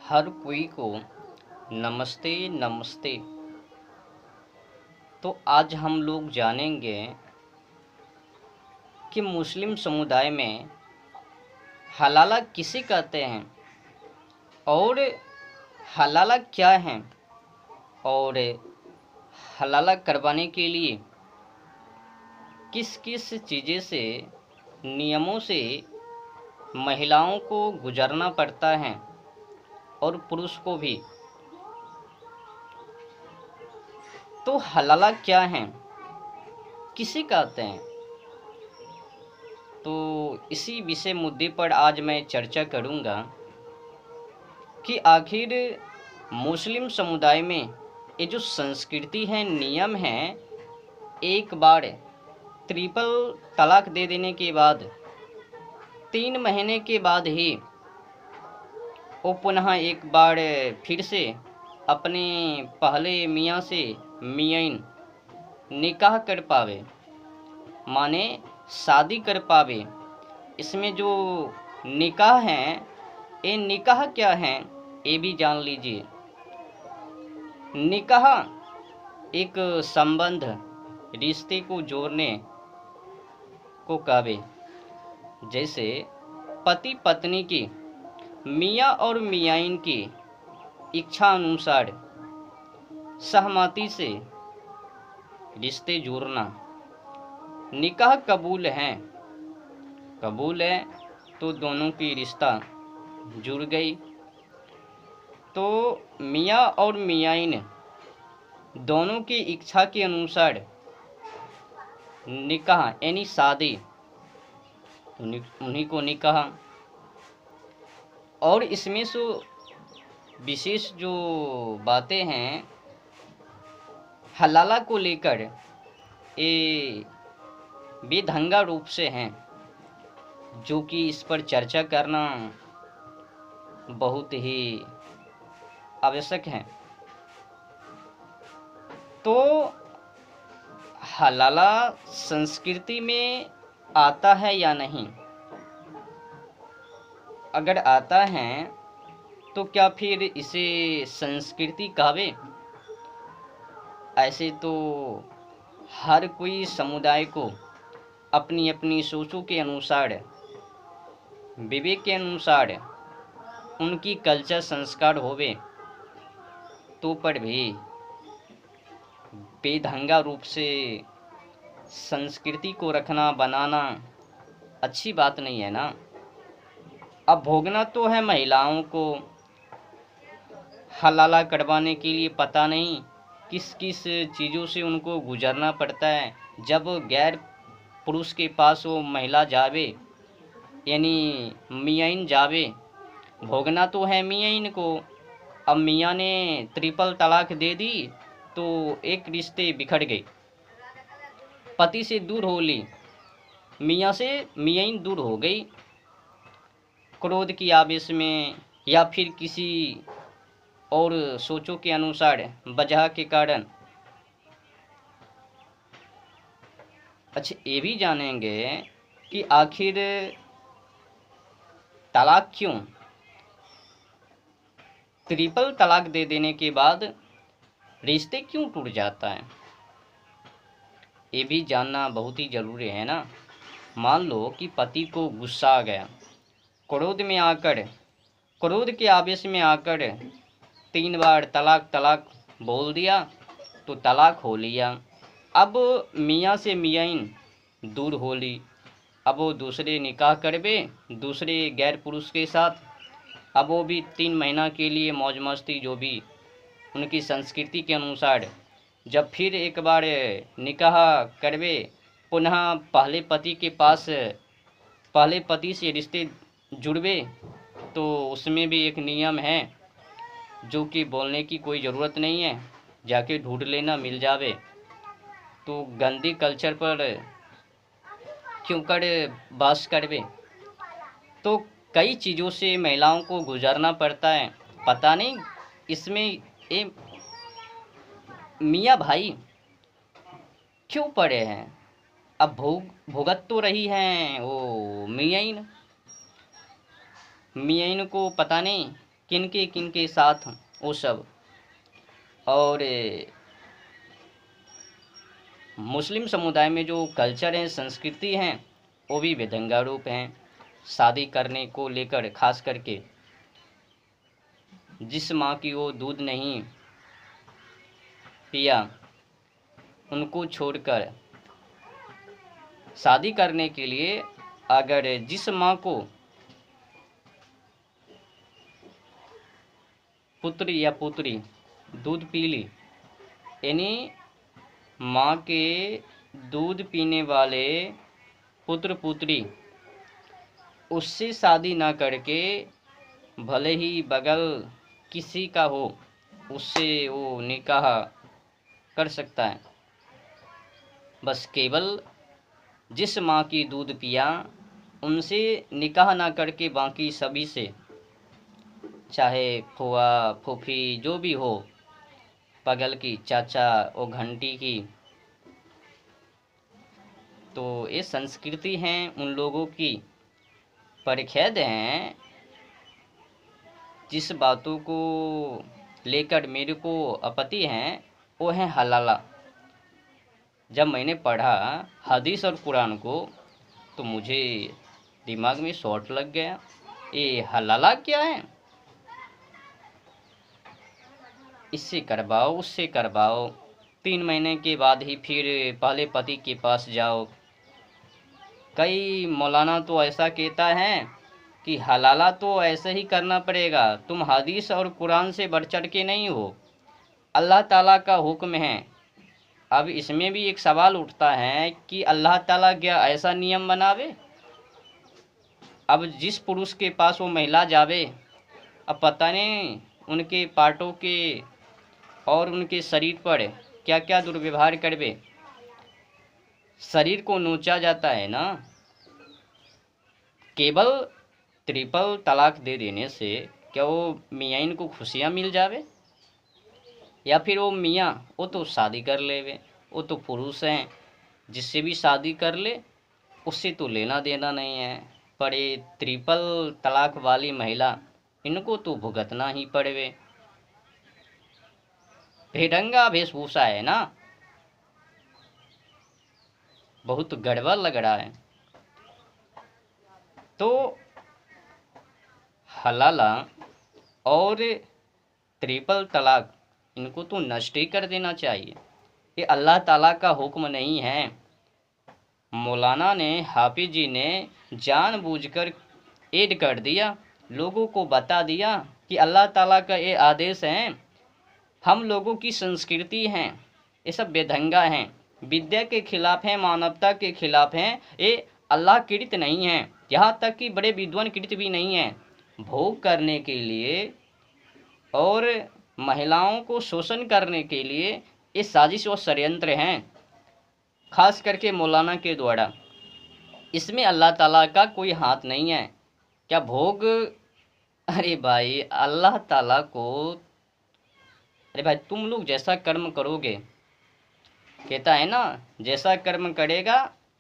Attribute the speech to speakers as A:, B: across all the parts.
A: हर कोई को नमस्ते नमस्ते। तो आज हम लोग जानेंगे कि मुस्लिम समुदाय में हलाला किसे कहते हैं और हलाला क्या है और हलाला करवाने के लिए किस किस चीज़ें से नियमों से महिलाओं को गुजरना पड़ता है और पुरुष को भी। तो हलाला क्या है, किसे कहते हैं, तो इसी विषय मुद्दे पर आज मैं चर्चा करूंगा कि आखिर मुस्लिम समुदाय में ये जो संस्कृति है, नियम है, एक बार ट्रिपल तलाक दे देने के बाद 3 महीने के बाद ही वो पुनः एक बार फिर से अपने पहले मियाँ से मियाइन निकाह कर पावे, माने शादी कर पावे। इसमें जो निकाह है, ये निकाह क्या है ये भी जान लीजिए। निकाह एक संबंध, रिश्ते को जोड़ने को कहवे। जैसे पति पत्नी की, मियाँ और मियाइन की इच्छा अनुसार सहमति से रिश्ते जोड़ना। निकाह कबूल है तो दोनों की रिश्ता जुड़ गई। तो मियाँ और मियाइन दोनों की इच्छा के अनुसार निकाह यानी शादी, उन्हीं को निकाह। और इसमें से विशेष जो बातें हैं हलाला को लेकर, ये बेढंगा रूप से हैं, जो कि इस पर चर्चा करना बहुत ही आवश्यक है। तो हलाला संस्कृति में आता है या नहीं? अगर आता है तो क्या फिर इसे संस्कृति कहवे? ऐसे तो हर कोई समुदाय को अपनी अपनी सोचों के अनुसार, विवेक के अनुसार उनकी कल्चर संस्कार होवे, तो पर भी बेढंगा रूप से संस्कृति को रखना, बनाना अच्छी बात नहीं है ना। अब भोगना तो है महिलाओं को, हलाला करवाने के लिए पता नहीं किस किस चीज़ों से उनको गुजरना पड़ता है। जब गैर पुरुष के पास वो महिला जावे, यानी मियाइन जावे, भोगना तो है मियाइन को। अब मियाँ ने ट्रिपल तलाक दे दी तो एक रिश्ते बिखर गए, पति से दूर हो ली, मियाँ से मियाइन दूर हो गई, क्रोध की आवेश में या फिर किसी और सोचों के अनुसार, वजह के कारण। अच्छा, ये भी जानेंगे कि आखिर तलाक क्यों, ट्रिपल तलाक दे देने के बाद रिश्ते क्यों टूट जाता है, ये भी जानना बहुत ही ज़रूरी है ना। मान लो कि पति को गुस्सा आ गया, क्रोध के आवेश में आकर 3 बार तलाक तलाक बोल दिया तो तलाक हो लिया। अब मियाँ से मियाइन दूर हो ली, अब वो दूसरे निकाह करवे दूसरे गैर पुरुष के साथ। अब वो भी 3 महीना के लिए मौज मस्ती, जो भी उनकी संस्कृति के अनुसार। जब फिर एक बार निकाह करवे, पुनः पहले पति के पास, पहले पति से रिश्ते जुड़वे, तो उसमें भी एक नियम है जो कि बोलने की कोई ज़रूरत नहीं है, जाके ढूंढ लेना, मिल जावे। तो गंदी कल्चर पर क्यों कर बास करवे। तो कई चीज़ों से महिलाओं को गुजरना पड़ता है, पता नहीं इसमें ये मियाँ भाई क्यों पड़े हैं। अब भुगत तो रही हैं वो मियाइन को, पता नहीं किनके साथ वो सब। और मुस्लिम समुदाय में जो कल्चर हैं, संस्कृति हैं, वो भी बेढंगा रूप हैं। शादी करने को लेकर खास करके जिस माँ की वो दूध नहीं पिया, उनको छोड़कर शादी करने के लिए अगर जिस माँ को पुत्र या पुत्री दूध पी ली, यानी माँ के दूध पीने वाले पुत्र पुत्री उससे शादी ना करके भले ही बगल किसी का हो उससे वो निकाह कर सकता है। बस केवल जिस माँ की दूध पिया उनसे निकाह ना करके बाकी सभी से, चाहे फुआ फूफी जो भी हो, बगल की चाचा और घंटी की, तो ये संस्कृति हैं उन लोगों की। पर खेद हैं जिस बातों को लेकर मेरे को आपत्ति हैं वो है हलाला। जब मैंने पढ़ा हदीस और कुरान को तो मुझे दिमाग में शॉर्ट लग गया, ये हलाला क्या है? इससे करवाओ उससे करवाओ, 3 महीने के बाद ही फिर पहले पति के पास जाओ। कई मौलाना तो ऐसा कहता है कि हलाला तो ऐसे ही करना पड़ेगा, तुम हदीस और कुरान से बढ़ चढ़ के नहीं हो, अल्लाह ताला का हुक्म है। अब इसमें भी एक सवाल उठता है कि अल्लाह ताला क्या ऐसा नियम बनावे? अब जिस पुरुष के पास वो महिला जावे, अब पता नहीं उनके पार्टों के और उनके शरीर पर क्या क्या दुर्व्यवहार करवे। शरीर को नोचा जाता है ना। केवल ट्रिपल तलाक दे देने से क्या वो मियाँ को खुशियाँ मिल जावे? या फिर वो मियाँ वो तो शादी कर लेवे, वो तो पुरुष हैं, जिससे भी शादी कर ले उससे तो लेना देना नहीं है। पर ये ट्रिपल तलाक वाली महिला, इनको तो भुगतना ही पड़े। बेढंगा वेशभूषा है ना, बहुत गड़बड़ लग रहा है। तो हलाला और ट्रिपल तलाक इनको तो नष्ट ही कर देना चाहिए। ये अल्लाह ताला का हुक्म नहीं है। मौलाना ने, हाफिज जी ने जानबूझकर ऐड कर दिया, लोगों को बता दिया कि अल्लाह ताला का ये आदेश है, हम लोगों की संस्कृति हैं, ये सब बेढंगा हैं, विद्या के खिलाफ हैं, मानवता के खिलाफ हैं, ये अल्लाह कृत नहीं है, यहाँ तक कि बड़े विद्वान कृत भी नहीं है। भोग करने के लिए और महिलाओं को शोषण करने के लिए ये साजिश और षड्यंत्र हैं, खास करके मौलाना के द्वारा। इसमें अल्लाह ताला का कोई हाथ नहीं है। क्या भोग, अरे भाई अल्लाह ताला को, अरे भाई तुम लोग जैसा कर्म करोगे, कहता है ना जैसा कर्म करेगा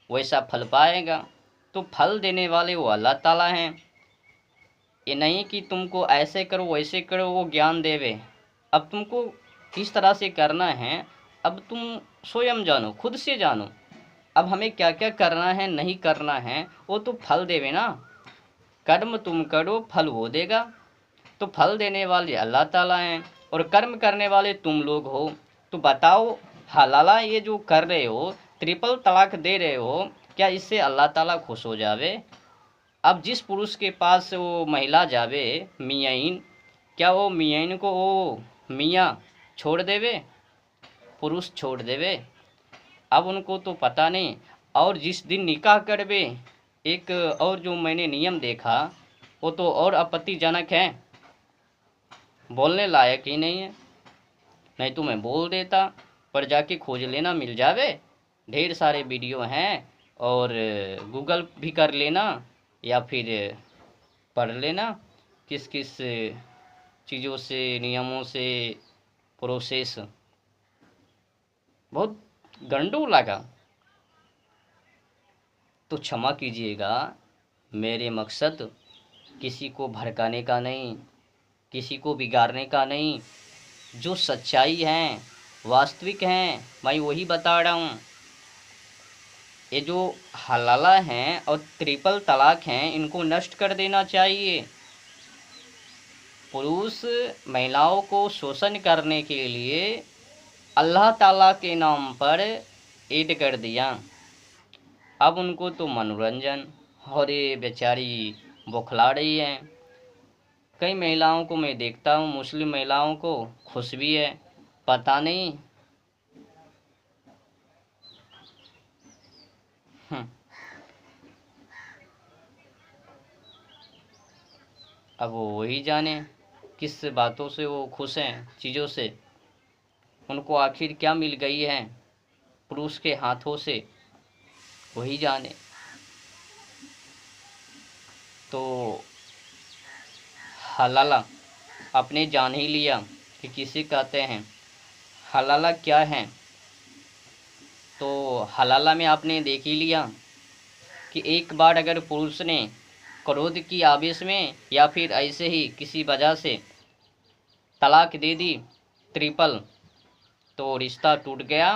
A: वैसा फल पाएगा, तो फल देने वाले वो अल्लाह ताला हैं। ये नहीं कि तुमको ऐसे करो वैसे करो वो ज्ञान देवे। अब तुमको किस तरह से करना है अब तुम स्वयं जानो, खुद से जानो। अब हमें क्या क्या करना है नहीं करना है वो तो फल देवे ना। कर्म तुम करो फल वो देगा, तो फल देने वाले अल्लाह ताला हैं और कर्म करने वाले तुम लोग हो। तो बताओ हलाला ये जो कर रहे हो, ट्रिपल तलाक दे रहे हो, क्या इससे अल्लाह ताला खुश हो जावे? अब जिस पुरुष के पास वो महिला जावे मियाइन, क्या वो मियाइन को वो मियाँ छोड़ देवे, पुरुष छोड़ देवे? अब उनको तो पता नहीं। और जिस दिन निकाह करवे, एक और जो मैंने नियम देखा वो तो और आपत्तिजनक है, बोलने लायक ही नहीं है। नहीं तो मैं बोल देता, पर जाके खोज लेना मिल जावे, ढेर सारे वीडियो हैं, और गूगल भी कर लेना या फिर पढ़ लेना किस किस चीज़ों से, नियमों से प्रोसेस। बहुत गंडू लगा तो क्षमा कीजिएगा, मेरे मकसद किसी को भड़काने का नहीं, किसी को बिगाड़ने का नहीं। जो सच्चाई है, वास्तविक हैं, मैं वही बता रहा हूँ। ये जो हलाला हैं और ट्रिपल तलाक हैं, इनको नष्ट कर देना चाहिए। पुरुष महिलाओं को शोषण करने के लिए अल्लाह ताला के नाम पर ऐड कर दिया। अब उनको तो मनोरंजन, और ये बेचारी बौखला रही है। कई महिलाओं को मैं देखता हूँ, मुस्लिम महिलाओं को, खुश भी है, पता नहीं। हम्म, अब वो वही जाने किस बातों से वो खुश हैं, चीज़ों से। उनको आखिर क्या मिल गई है पुरुष के हाथों से, वही जाने। तो हलाला आपने जान ही लिया कि किसे कहते हैं, हलाला क्या है। तो हलाला में आपने देख ही लिया कि एक बार अगर पुरुष ने क्रोध की आवेश में या फिर ऐसे ही किसी वजह से तलाक दे दी ट्रिपल, तो रिश्ता टूट गया।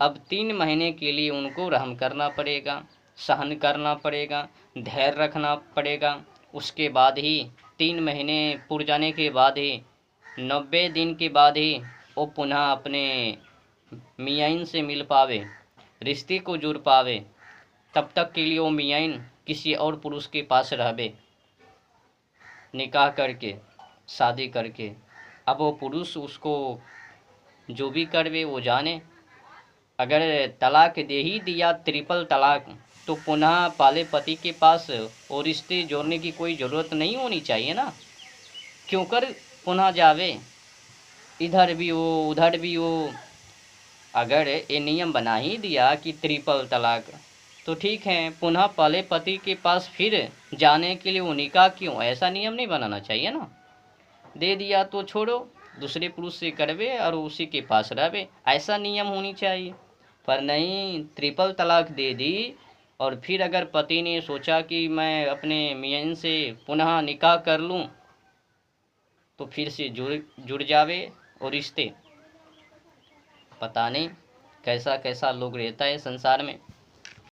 A: अब 3 महीने के लिए उनको रहम करना पड़ेगा, सहन करना पड़ेगा, धैर्य रखना पड़ेगा। उसके बाद ही 3 महीने पूर जाने के बाद ही 90 दिन के बाद ही वो पुनः अपने मियाइन से मिल पावे, रिश्ते को जुड़ पावे। तब तक के लिए वो मियाइन किसी और पुरुष के पास रहबे, निकाह करके, शादी करके। अब वो पुरुष उसको जो भी करवे वो जाने। अगर तलाक दे ही दिया ट्रिपल तलाक, तो पुनः पाले पति के पास वो रिश्ते जोड़ने की कोई ज़रूरत नहीं होनी चाहिए ना। क्यों कर पुनः जावे, इधर भी हो उधर भी हो। अगर ये नियम बना ही दिया कि ट्रिपल तलाक, तो ठीक है, पुनः पहले पति के पास फिर जाने के लिए वो निकाह क्यों, ऐसा नियम नहीं बनाना चाहिए ना। दे दिया तो छोड़ो, दूसरे पुरुष से करवे और उसी के पास रहवे, ऐसा नियम होनी चाहिए। पर नहीं, ट्रिपल तलाक दे दी और फिर अगर पति ने सोचा कि मैं अपने मियाँ से पुनः निकाह कर लूँ, तो फिर से जुड़ जावे और रिश्ते। पता नहीं कैसा कैसा लोग रहता है संसार में।